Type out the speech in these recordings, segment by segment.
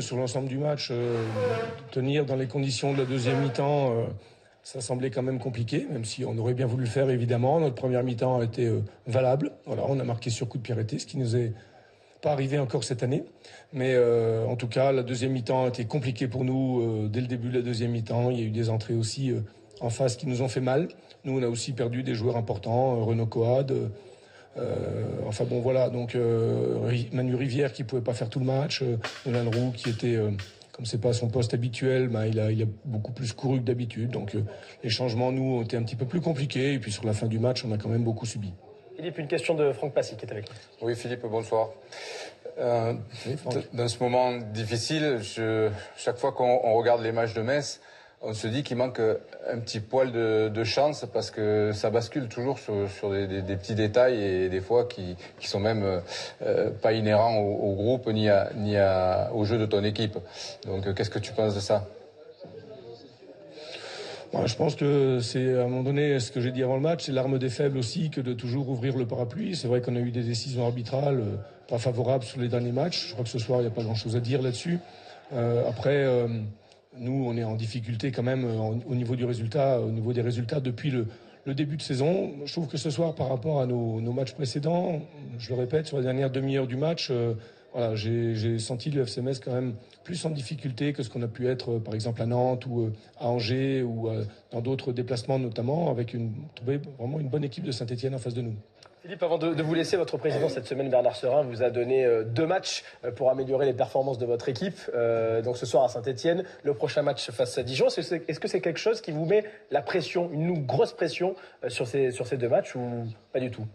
sur l'ensemble du match, tenir dans les conditions de la deuxième mi-temps, ça semblait quand même compliqué, même si on aurait bien voulu le faire évidemment. Notre première mi-temps a été valable. Voilà, on a marqué sur coup de pied arrêté, ce qui nous est pas arrivé encore cette année. Mais en tout cas, la deuxième mi-temps a été compliquée pour nous dès le début de la deuxième mi-temps. Il y a eu des entrées aussi en face qui nous ont fait mal. Nous, on a aussi perdu des joueurs importants, Renaud Coad. Enfin bon, voilà. Donc Manu Rivière qui pouvait pas faire tout le match. Nolan Roux qui était, comme c'est pas son poste habituel, il a beaucoup plus couru que d'habitude. Donc les changements, nous, ont été un petit peu plus compliqués. Et puis sur la fin du match, on a quand même beaucoup subi. Philippe, une question de Franck Passy qui est avec nous. Oui, Philippe, bonsoir. Dans ce moment difficile, chaque fois qu'on regarde les matchs de Metz, on se dit qu'il manque un petit poil de chance parce que ça bascule toujours sur des petits détails et des fois qui sont même pas inhérents au groupe ni au jeu de ton équipe. Donc qu'est-ce que tu penses de ça ? Je pense que c'est, à un moment donné, ce que j'ai dit avant le match, c'est l'arme des faibles aussi que de toujours ouvrir le parapluie. C'est vrai qu'on a eu des décisions arbitrales pas favorables sur les derniers matchs. Je crois que ce soir, il n'y a pas grand-chose à dire là-dessus. Après, nous, on est en difficulté quand même au niveau du résultat, au niveau des résultats depuis le début de saison. Je trouve que ce soir, par rapport à nos matchs précédents, je le répète, sur la dernière demi-heure du match, voilà, j'ai senti le FC Metz quand même plus en difficulté que ce qu'on a pu être, par exemple, à Nantes ou à Angers ou dans d'autres déplacements notamment, avec trouver vraiment une bonne équipe de Saint-Etienne en face de nous. Philippe, avant de vous laisser, votre président cette semaine, Bernard Serin, vous a donné 2 matchs pour améliorer les performances de votre équipe. Donc ce soir à Saint-Etienne, le prochain match face à Dijon. Est-ce que c'est quelque chose qui vous met la pression, une grosse pression sur ces 2 matchs ou pas du tout ?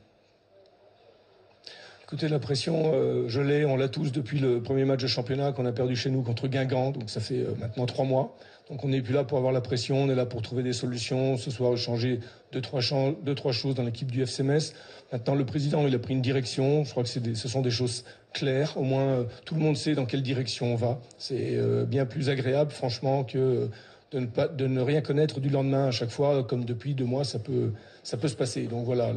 Écoutez, la pression, on l'a tous depuis le premier match de championnat qu'on a perdu chez nous contre Guingamp. Donc ça fait maintenant 3 mois. Donc on n'est plus là pour avoir la pression, on est là pour trouver des solutions. Ce soir, changer 2-3 choses dans l'équipe du FC Metz. Maintenant, le président, il a pris une direction. Je crois que ce sont des choses claires. Au moins, tout le monde sait dans quelle direction on va. C'est bien plus agréable, franchement, que de ne rien connaître du lendemain à chaque fois, comme depuis 2 mois, ça peut se passer. Donc voilà,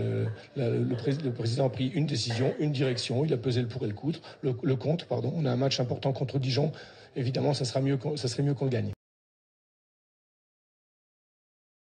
le président a pris une décision, une direction, il a pesé le pour et le contre. On a un match important contre Dijon. Évidemment, ça serait mieux qu'on le gagne.